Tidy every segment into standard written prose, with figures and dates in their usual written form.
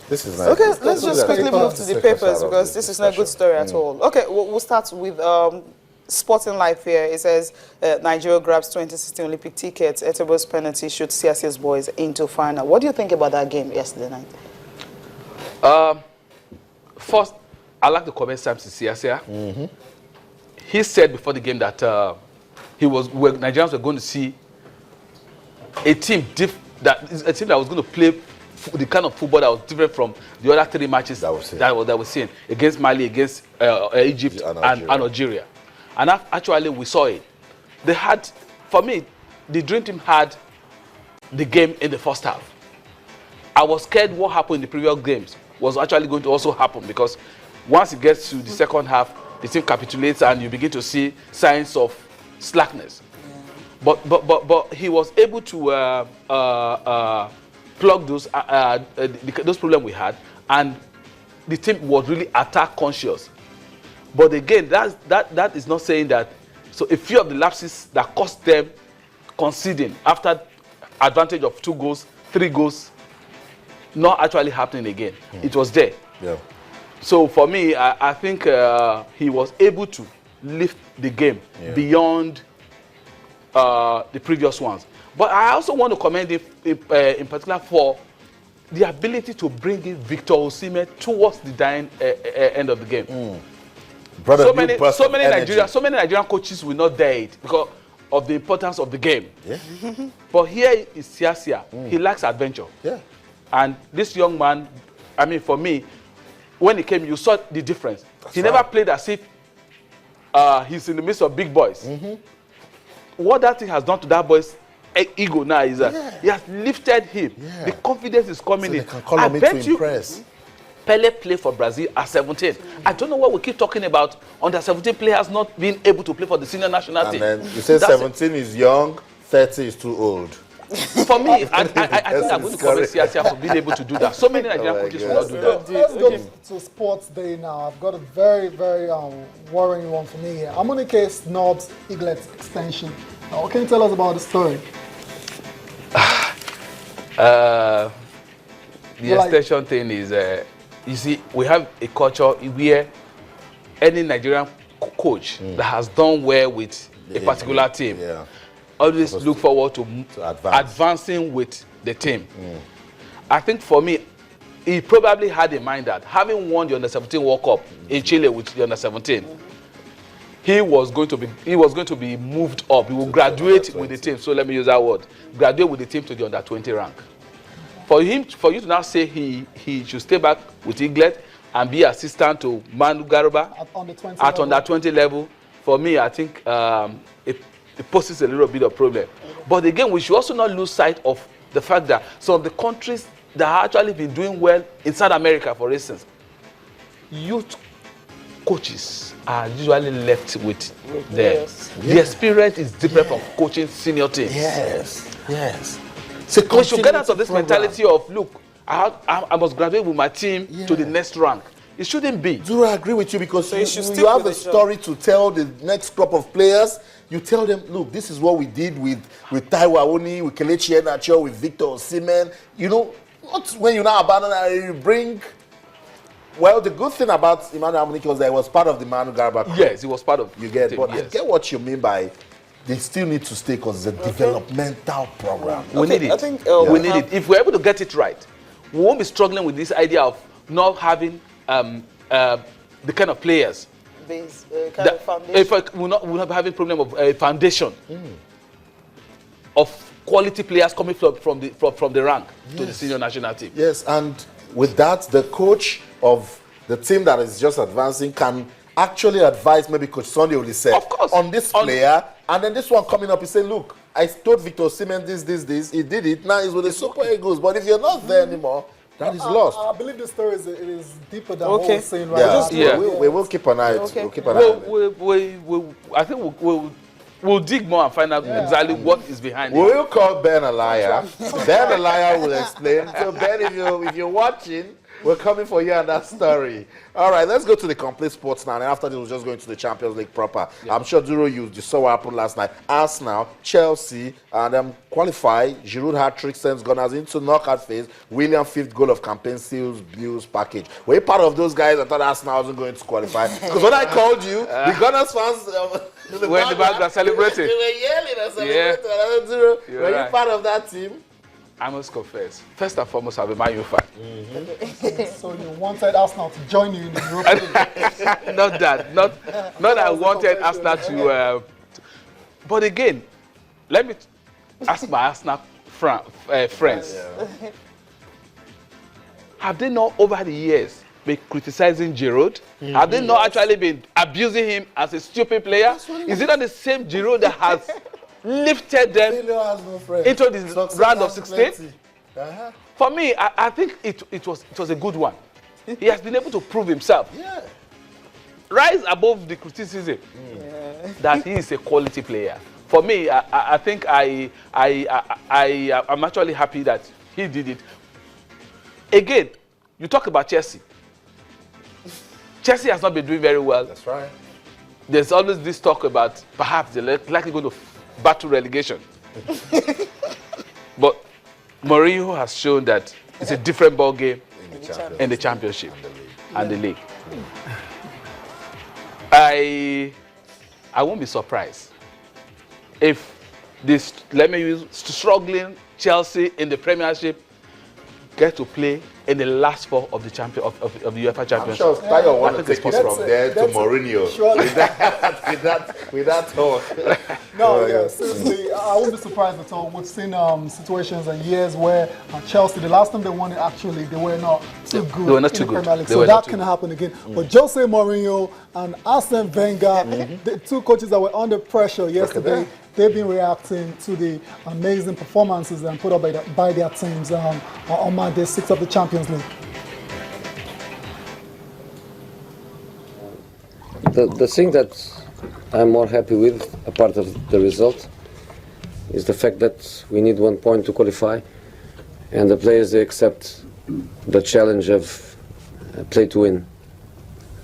This is nice. Okay, let's just quickly move to the papers because this is not a good story at all. Okay, we'll start with Sporting Life here. It says Nigeria grabs 2016 Olympic tickets. Etebo's penalty shoots CSC's boys into final. What do you think about that game yesterday night? First, I'd like to comment Sam to CSC. He said before the game that Nigerians were going to see a team that was going to play the kind of football that was different from the other 3 matches that we're seeing against Mali, against Egypt, and Algeria. And actually, we saw it. They had, for me, the Dream Team had the game in the first half. I was scared what happened in the previous games was actually going to also happen, because once it gets to the second half, the team capitulates and you begin to see signs of slackness. But he was able to plug those problems we had, and the team was really attack conscious. But again, that is not saying that. So a few of the lapses that cost them conceding after advantage of 2 goals, 3 goals, not actually happening again. It was there. Yeah. So for me, I think he was able to lift the game beyond the previous ones. But I also want to commend him in particular for the ability to bring in Victor Osimhen towards the dying end of the game. Brother, so many Nigerian coaches will not dare it because of the importance of the game. Yeah. But here is Siasia. He likes adventure. Yeah. And this young man, I mean, for me, when he came, you saw the difference. He never played as if he's in the midst of big boys. What that thing has done to that boy's ego now is that he has lifted him. The confidence is coming in. I bet you Pele played for Brazil at 17. I don't know why we keep talking about under 17 players not being able to play for the senior national team. And then you say 17 is young, 30 is too old. For me, I think I'm going to comment CSC for being able to do that. So many Nigerian coaches will not do that. Let's go to Sports Day now. I've got a very, very worrying one for me here. Amunike snubs Eaglet's extension. What can you tell us about the story? The extension thing is, you see, we have a culture where any Nigerian coach that has done well with a particular team always look forward to advancing with the team. I think for me, he probably had in mind that having won the Under-17 World Cup in Chile with the Under-17, he was going to be moved up. He will graduate with the team. So let me use that word. Graduate with the team to the Under-20 rank. For you to now say he should stay back with Eaglet and be assistant to Manu Garba at Under-20 level, for me, I think it poses a little bit of problem. But again, we should also not lose sight of the fact that some of the countries that have actually been doing well in South America, for instance, youth coaches are usually left with the experience is different from coaching senior teams. Yes. So we should get out of this mentality of, look, I must graduate with my team to the next rank. It shouldn't be. Do I agree with you? Because you have a story to tell the next crop of players. You tell them, look, this is what we did with Taiwo Awoniyi, with Kelechi Iheanacho, with Victor Osimhen. You know, not when you now abandon and you bring. Well, the good thing about Emmanuel Amunike was that he was part of the Manu Garba crew. Yes, he was part of. You get, but I get what you mean by they still need to stay because it's a developmental program. We need it. I think we need it. If we're able to get it right, we won't be struggling with this idea of not having the kind of players. Kind of foundation. In fact, we're not having problem of a foundation of quality players coming from the rank to the senior national team. Yes, and with that, the coach of the team that is just advancing can actually advise maybe Coach Sunday Olise on this player, and then this one coming up, he say, look, I told Victor Osimhen this, he did it, now he's with the Super Eagles, but if you're not there anymore, that is lost. I believe the story is deeper than what we're saying right now. We will keep an eye on it. We'll keep an eye on it. I think we'll dig more and find out exactly what is behind it. We'll call Ben a liar. Ben a liar will explain. So Ben, if you're watching, we're coming for you on that story. All right, let's go to the complete sports now. And after this, we'll just go into the Champions League proper. Yeah. I'm sure, Duro, you saw what happened last night. Arsenal, Chelsea, and qualify. Giroud hat-trick sends Gunners into knockout phase. William, 5th goal of campaign seals Blues package. Were you part of those guys that thought Arsenal wasn't going to qualify? Because when I called you, the Gunners fans... were in the background celebrating. They were yelling and celebrating. Yeah. Were you part of that team? I must confess, first and foremost, I'm a Man U fan. So you wanted Arsenal to join you in the European League? Not that. Not I wanted Arsenal to... but again, let me ask my Arsenal friends. Yeah. Have they not, over the years, been criticizing Giroud? Have they not actually been abusing him as a stupid player? Is it not the same Giroud that has... lifted them into the round of 16. For me, I think it was a good one. He has been able to prove himself. Yeah. Rise above the criticism that he is a quality player. For me, I think I'm actually happy that he did it. Again, you talk about Chelsea. Chelsea has not been doing very well. That's right. There's always this talk about perhaps they're likely going to battle relegation. But Mourinho has shown that it's a different ball game in the championship and the league. I won't be surprised if this, let me use, struggling Chelsea in the Premiership get to play in the last 4 of the of the UEFA Championship. I'm sure Tayo want to take it from there to Mourinho with that talk. No, yeah, seriously, I wouldn't be surprised at all. We've seen situations and years where Chelsea, the last time they won it, actually, they were not too good. They were not in too the good. Premier League. So that can happen again. But Jose Mourinho and Arsene Wenger, the 2 coaches that were under pressure yesterday, they've been reacting to the amazing performances and put up by their teams on Monday, 6th of the Champions League. The thing that I'm more happy with, apart of the result, is the fact that we need 1 point to qualify, and the players, they accept the challenge of play to win.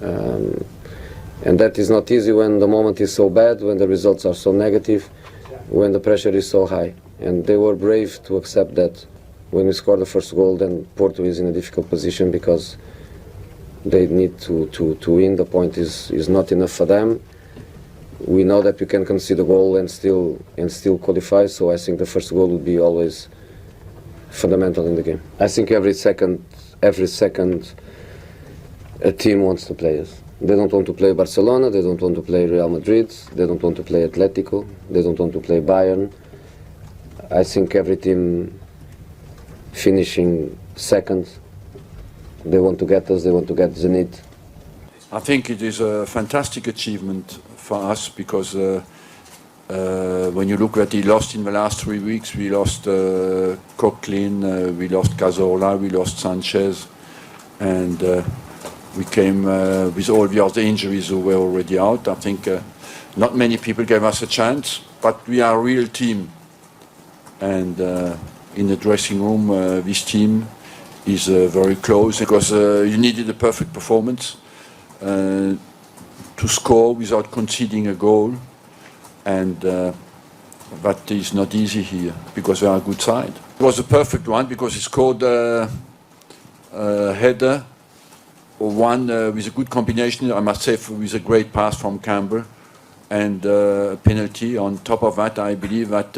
And that is not easy when the moment is so bad, when the results are so negative, when the pressure is so high. And they were brave to accept that when we score the first goal, then Porto is in a difficult position because they need to win. The point is not enough for them. We know that we can concede a goal and still qualify, so I think the first goal would be always fundamental in the game. I think every second a team wants to play us. They don't want to play Barcelona, they don't want to play Real Madrid, they don't want to play Atletico, they don't want to play Bayern. I think every team finishing second, they want to get us, they want to get Zenit. I think it is a fantastic achievement for us because when you look at the lost in the last 3 weeks, we lost Coquelin, we lost Cazorla, we lost Sanchez, and we came with all the other injuries who were already out. I think not many people gave us a chance, but we are a real team. And in the dressing room, this team is very close because you needed a perfect performance to score without conceding a goal. And that is not easy here because we are a good side. It was a perfect one because he scored a header, one with a good combination, I must say, with a great pass from Campbell, and a penalty. On top of that, I believe that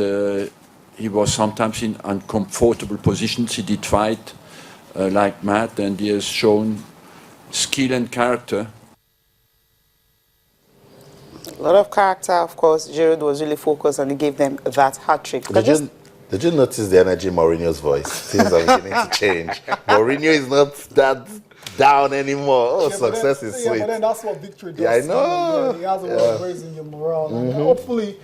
he was sometimes in uncomfortable positions. He did fight like Matt, and he has shown skill and character. A lot of character, of course. Giroud was really focused and he gave them that hat-trick. Did you notice the energy in Mourinho's voice? Things are beginning to change. Mourinho is not that down anymore. Oh, yeah, success is sweet. Yeah, but then that's what victory does. Yeah, I know. He has a way of raising your morale. And hopefully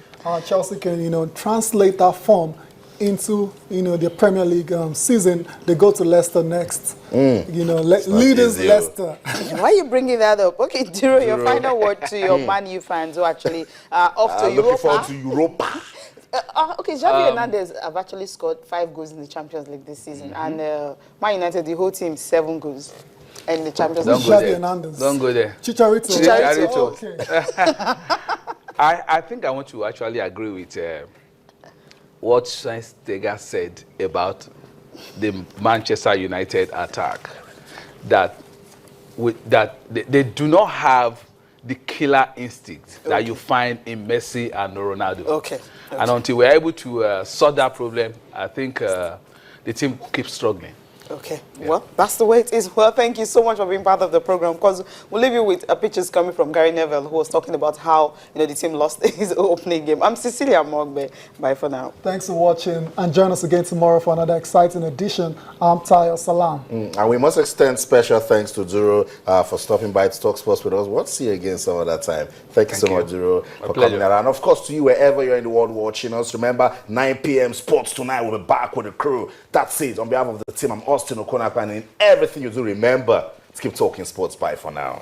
Chelsea can, translate that form into the Premier League season. They go to Leicester next. Leaders easy. Leicester. Why are you bringing that up? Okay, Duro, your final word to your Man U fans who actually are off to Looking forward Europa. to Europa. Okay, Xavi Hernandez have actually scored 5 goals in the Champions League this season, and Man United, the whole team, 7 goals in the Champions League. Xavi Hernandez. Don't go there. Chicharito. Chicharito. Okay. I think I want to actually agree with what Schweinsteiger said about the Manchester United attack. That they do not have the killer instinct that you find in Messi and Ronaldo. Okay. And until we're able to solve that problem, I think the team keeps struggling. Okay, well, that's the way it is. Well, thank you so much for being part of the program, because we'll leave you with pictures coming from Gary Neville, who was talking about how the team lost his opening game. I'm Cecilia Mogbe. Bye for now. Thanks for watching, and join us again tomorrow for another exciting edition. I'm Tayo Salam. And we must extend special thanks to Duro for stopping by to talk sports with us. We'll see you again some other time. Thank you so much, Duro, for coming around. Of course, to you, wherever you're in the world watching us, remember, 9 p.m. Sports Tonight. We'll be back with the crew. That's it. On behalf of the team, I'm okon-akpan. In everything you do, remember to keep talking sports. Bye for now.